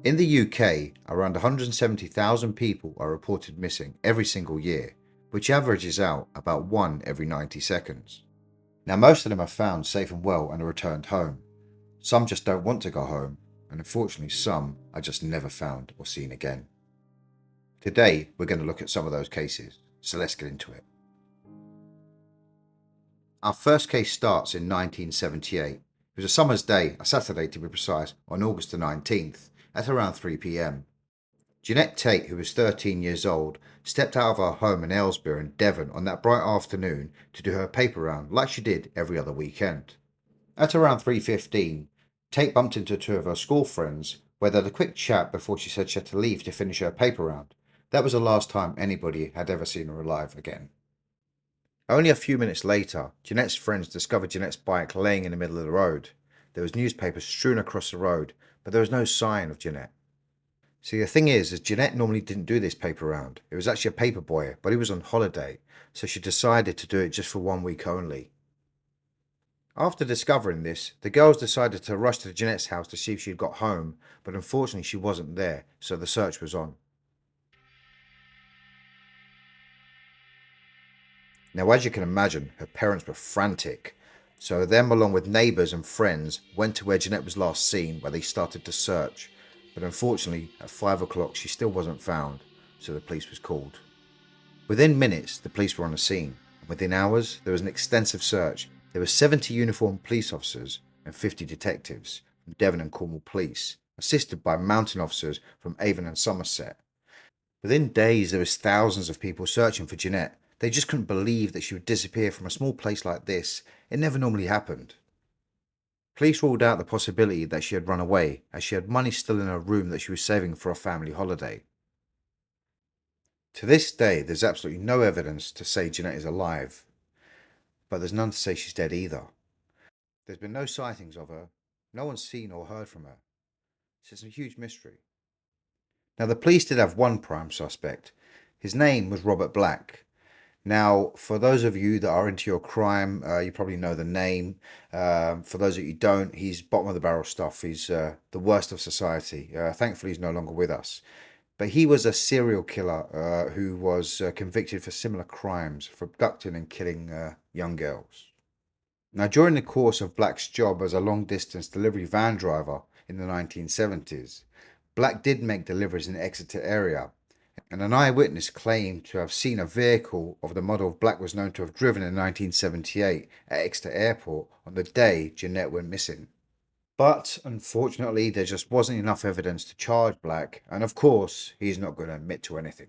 In the UK, around 170,000 people are reported missing every single year, which averages out about one every 90 seconds. Now, most of them are found safe and well and are returned home. Some just don't want to go home, and unfortunately, some are just never found or seen again. Today, we're going to look at some of those cases, so let's get into it. Our first case starts in 1978. It was a summer's day, a Saturday to be precise, on August the 19th, at around 3 p.m. Genette Tate, who was 13 years old, stepped out of her home in Aylesbeare in Devon on that bright afternoon to do her paper round like she did every other weekend. At around 3:15, Tate bumped into two of her school friends, where they had a quick chat before she said she had to leave to finish her paper round. That was the last time anybody had ever seen her alive again. Only a few minutes later, Genette's friends discovered Genette's bike laying in the middle of the road. There was newspapers strewn across the road, but there was no sign of Genette. See, the thing is Genette normally didn't do this paper round. It was actually a paper boy, but he was on holiday, so she decided to do it just for 1 week only. After discovering this, the girls decided to rush to Genette's house to see if she had got home, but unfortunately she wasn't there, so the search was on. Now, as you can imagine, her parents were frantic, so them, along with neighbours and friends, went to where Genette was last seen, where they started to search. But unfortunately, at 5 o'clock, she still wasn't found, so the police was called. Within minutes, the police were on the scene, and within hours, there was an extensive search. There were 70 uniformed police officers and 50 detectives from Devon and Cornwall Police, assisted by mountain officers from Avon and Somerset. Within days, there was thousands of people searching for Genette. They just couldn't believe that she would disappear from a small place like this. It never normally happened. Police ruled out the possibility that she had run away, as she had money still in her room that she was saving for a family holiday. To this day, there's absolutely no evidence to say Genette is alive, but there's none to say she's dead either. There's been no sightings of her, no one's seen or heard from her, so it's a huge mystery. Now, the police did have one prime suspect. His name was Robert Black. Now, for those of you that are into your crime, you probably know the name. For those of you who don't, he's bottom of the barrel stuff. He's the worst of society. Thankfully, he's no longer with us. But he was a serial killer who was convicted for similar crimes, for abducting and killing young girls. Now, during the course of Black's job as a long-distance delivery van driver in the 1970s, Black did make deliveries in the Exeter area, and an eyewitness claimed to have seen a vehicle of the model Black was known to have driven in 1978 at Exeter Airport on the day Genette went missing. But unfortunately, there just wasn't enough evidence to charge Black, and of course, he's not going to admit to anything.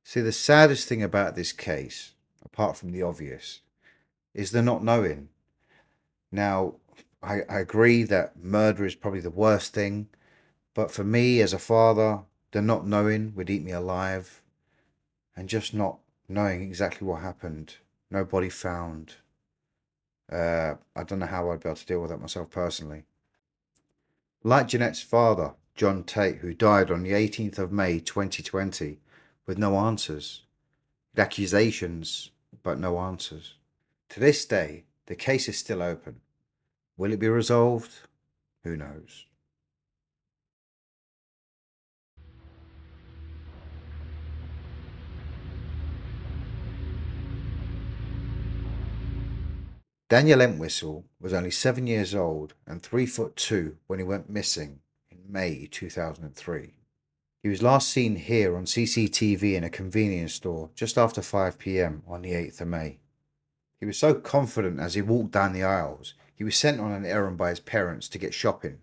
See, the saddest thing about this case, apart from the obvious, is the not knowing. Now, I agree that murder is probably the worst thing, but for me as a father, the not knowing would eat me alive, and just not knowing exactly what happened, no body found. I don't know how I'd be able to deal with that myself personally. Like Genette's father, John Tate, who died on the 18th of May 2020, with no answers. Accusations, but no answers. To this day, the case is still open. Will it be resolved? Who knows? Daniel Entwistle was only 7 years old and 3'2" when he went missing in May 2003. He was last seen here on CCTV in a convenience store just after 5 p.m. on the 8th of May. He was so confident as he walked down the aisles. He was sent on an errand by his parents to get shopping.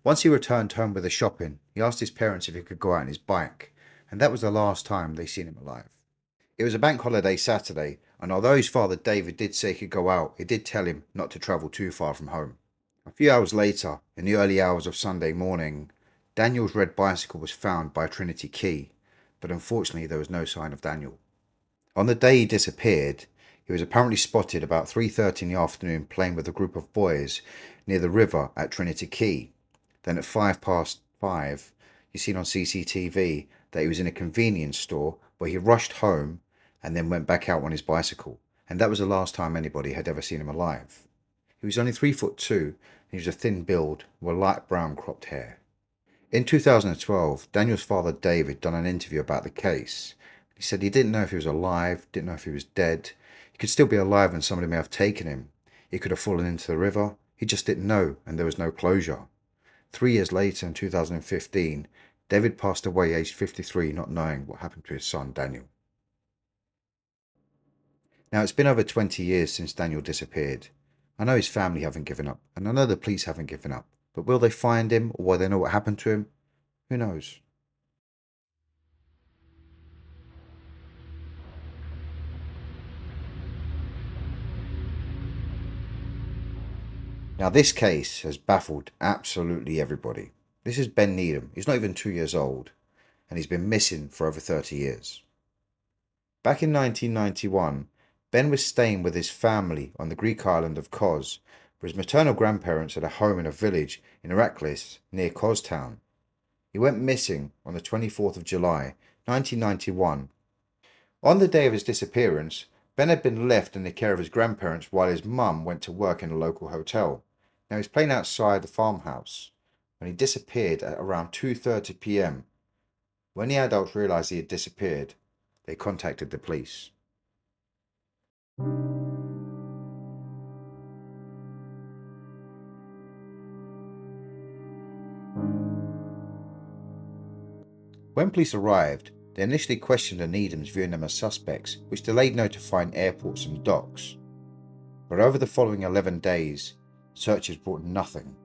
Once he returned home with the shopping, he asked his parents if he could go out on his bike, and that was the last time they seen him alive. It was a bank holiday Saturday, and although his father David did say he could go out, he did tell him not to travel too far from home. A few hours later, in the early hours of Sunday morning, Daniel's red bicycle was found by Trinity Quay, but unfortunately there was no sign of Daniel. On the day he disappeared, he was apparently spotted about 3:30 in the afternoon playing with a group of boys near the river at Trinity Quay. Then at 5:05, he's seen on CCTV that he was in a convenience store where he rushed home and then went back out on his bicycle, and that was the last time anybody had ever seen him alive. He was only 3'2", and he was a thin build with light brown cropped hair. In 2012, Daniel's father David done an interview about the case. He said he didn't know if he was alive, didn't know if he was dead. He could still be alive and somebody may have taken him. He could have fallen into the river. He just didn't know, and there was no closure. 3 years later, in 2015, David passed away aged 53, not knowing what happened to his son Daniel. Now, it's been over 20 years since Daniel disappeared. I know his family haven't given up, and I know the police haven't given up. But will they find him, or will they know what happened to him? Who knows? Now, this case has baffled absolutely everybody. This is Ben Needham. He's not even 2 years old, and he's been missing for over 30 years. Back in 1991, Ben was staying with his family on the Greek island of Kos, where his maternal grandparents had a home in a village in Herakles near Kos town. He went missing on the 24th of July, 1991. On the day of his disappearance, Ben had been left in the care of his grandparents while his mum went to work in a local hotel. Now, he was playing outside the farmhouse when he disappeared at around 2:30 p.m. When the adults realised he had disappeared, they contacted the police. When police arrived, they initially questioned the Needhams, viewing them as suspects, which delayed notifying airports and docks. But over the following 11 days, searches brought nothing.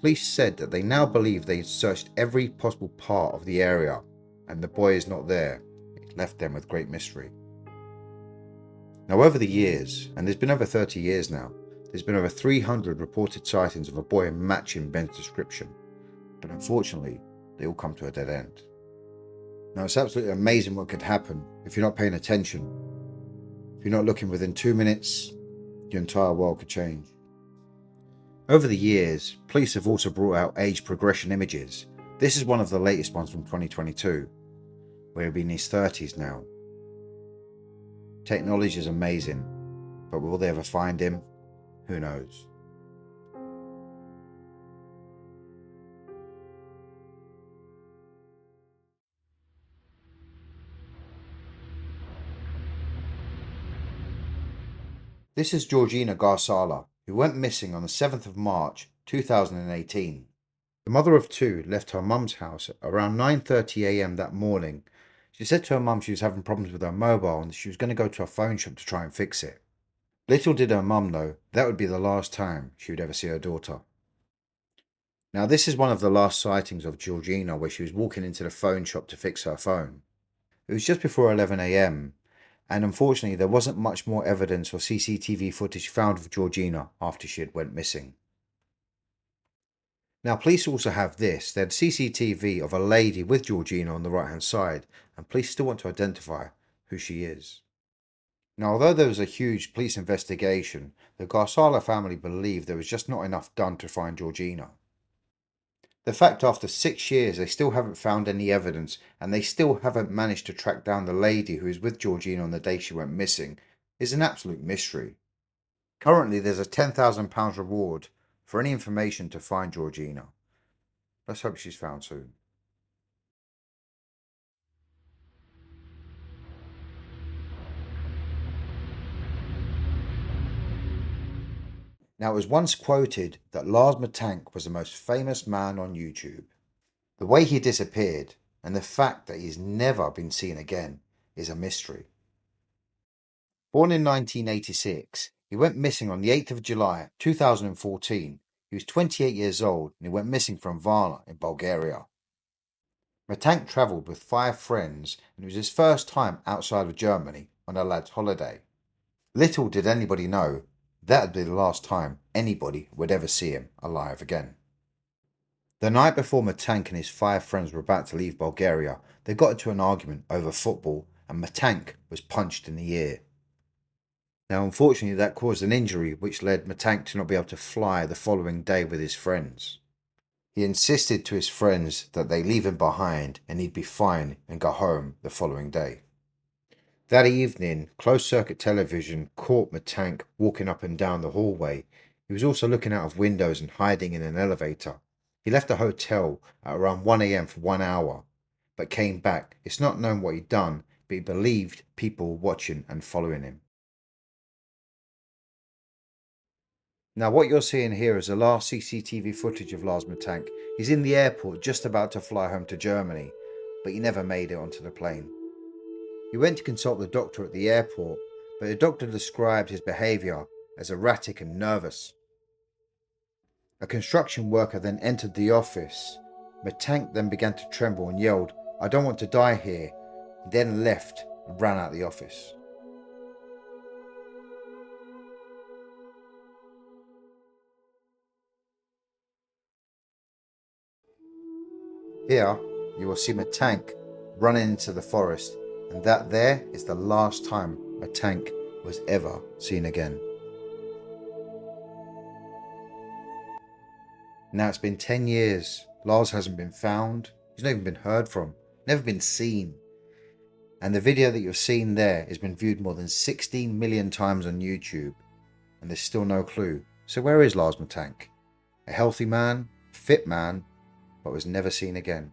Police said that they now believe they had searched every possible part of the area, and the boy is not there. It left them with great mystery. Now, over the years, and there's been over 30 years now, there's been over 300 reported sightings of a boy matching Ben's description, but unfortunately, they all come to a dead end. Now, it's absolutely amazing what could happen if you're not paying attention. If you're not looking within 2 minutes, your entire world could change. Over the years, police have also brought out age progression images. This is one of the latest ones from 2022, where he'll be in his 30s now. Technology is amazing, but will they ever find him? Who knows? This is Georgina Goadla, who went missing on the 7th of March 2018. The mother of two left her mum's house at around 9:30 a.m. that morning. She said to her mum she was having problems with her mobile and she was going to go to a phone shop to try and fix it. Little did her mum know that would be the last time she would ever see her daughter. Now, this is one of the last sightings of Georgina where she was walking into the phone shop to fix her phone. It was just before 11 a.m. and unfortunately there wasn't much more evidence or CCTV footage found of Georgina after she had went missing. Now, police also have this. They had CCTV of a lady with Georgina on the right hand side, and police still want to identify who she is. Now, although there was a huge police investigation, the Goadla family believed there was just not enough done to find Georgina. The fact after 6 years they still haven't found any evidence and they still haven't managed to track down the lady who was with Georgina on the day she went missing is an absolute mystery. Currently there's a £10,000 reward for any information to find Georgina. Let's hope she's found soon. Now, it was once quoted that LMA Tank was the most famous man on YouTube. The way he disappeared and the fact that he's never been seen again is a mystery. Born in 1986, he went missing on the 8th of July 2014. He was 28 years old and he went missing from Varna in Bulgaria. Matank travelled with 5 friends and it was his first time outside of Germany on a lad's holiday. Little did anybody know that would be the last time anybody would ever see him alive again. The night before Matank and his 5 friends were about to leave Bulgaria, they got into an argument over football and Matank was punched in the ear. Now, unfortunately, that caused an injury which led Matank to not be able to fly the following day with his friends. He insisted to his friends that they leave him behind and he'd be fine and go home the following day. That evening, closed-circuit television caught Matank walking up and down the hallway. He was also looking out of windows and hiding in an elevator. He left the hotel at around 1 a.m. for 1 hour, but came back. It's not known what he'd done, but he believed people were watching and following him. Now what you're seeing here is the last CCTV footage of Aylesbeare Tank. He's in the airport just about to fly home to Germany, but he never made it onto the plane. He went to consult the doctor at the airport, but the doctor described his behaviour as erratic and nervous. A construction worker then entered the office. Tank then began to tremble and yelled, "I don't want to die here." He then left and ran out the office. Here you will see Tank running into the forest, and that there is the last time Tank was ever seen again. Now it's been 10 years. Lars hasn't been found. He's not even been heard from. Never been seen. And the video that you've seen there has been viewed more than 16 million times on YouTube. And there's still no clue. So where is Aylesbeare Tank? A healthy man, fit man, but was never seen again.